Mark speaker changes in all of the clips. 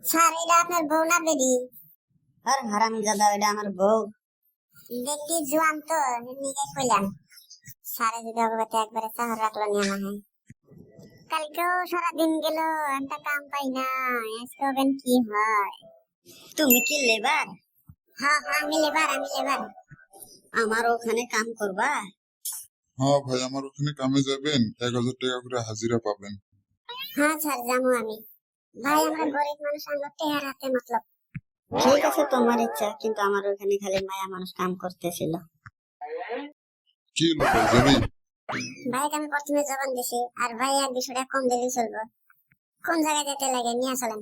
Speaker 1: Sir এটা আপনার বউ না বেরি?
Speaker 2: আর হারামজাদা, এটা আমার বউ।
Speaker 1: দেখি জোয়ান তো নিজে কইলাম। স্যারে যদি অগবাতে একবারে শহর রাখলো নিয়ে না। কালকেও সারাদিন গেল, একটা কাম পাই না। আজকে ওখান কি হয়?
Speaker 2: তুমি কি লেবার?
Speaker 1: হ্যাঁ হ্যাঁ, আমি লেবার।
Speaker 2: আমার ওখানে কাম করবা?
Speaker 3: হ্যাঁ ভাই, আমার ওখানে কামে যাবেন, 1000 টাকা করে হাজিরা পাবেন।
Speaker 1: হ্যাঁ স্যার, যাবো আমি। ভাই আমরা গরিব মানুষ, আমার টেহার হাতে মতলব।
Speaker 2: ঠিক আছে, তোমার ইচ্ছা, কিন্তু আমার ওখানে খালি মায়া মানুষ কাম করতেছিল।
Speaker 3: কি হলো ভাই, যাবি?
Speaker 1: ভাইকে আমি প্রথমে জবান দিছি, আর ভাই 100 টাকা কম দিলেই চলবো। কোন জায়গায় যেতে লাগে নিয়ে চলেন।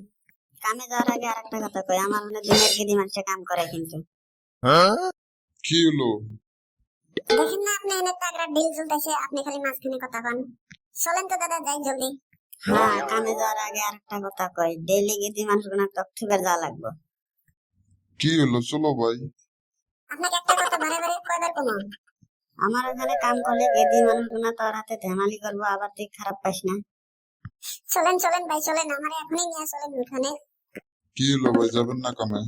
Speaker 2: কামে যাওয়ার আগে আর একটা কথা কই, আমার ওখানে দিনের গিদি মানুষে কাম করে কিন্তু।
Speaker 3: কি হলো?
Speaker 1: দেখেন না আপনি এনে তাগড়া ডিল চলতেছে, আপনি খালি মাঝখানে কথা কন। চলেন তো দাদা, যাই জলদি।
Speaker 2: হ্যাঁ, কামে যাওয়ার আগে আর একটা কথা কই, ডেইলি গিদি মানুষ গুনা টকথুবের যাওয়া লাগবে।
Speaker 3: কি হলো, চলো ভাই।
Speaker 1: আপনাকে একটা কথা বারে বারে কয়বার কমো?
Speaker 2: আমার ওখানে কাম করলে গেদি মানুষ গুনা তোর হাতে ধেমালি করবো, আবার তুই খারাপ পাইস না।
Speaker 1: চলেন চলেন ভাই চলেন, আমার এখনই নিয়ে চলেন ওখানে।
Speaker 3: কি হলো ভাই, যাবেন না কামে?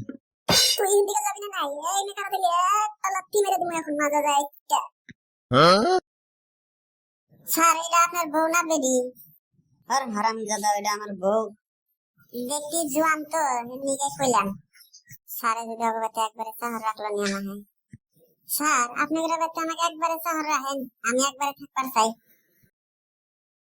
Speaker 1: তুই এদিকে যাবি না? নাই এই মেয়ে খারাপ দিলে একটা লাথি মেরে দিবো এখন, মাজা যায়। স্যার এটা আপনার বউ না বেরি?
Speaker 2: আর হারামজাদা, এটা আমার বউ।
Speaker 1: দেখি জোয়ান তো নিজে কইলাম। স্যারে যদি অগবাতে একবারে শহর রাখলো নিয়ে না। স্যার আপনাদের বাড়িতে আমাকে একবারে শহর রাখেন, আমি একবারে থাকবার চাই।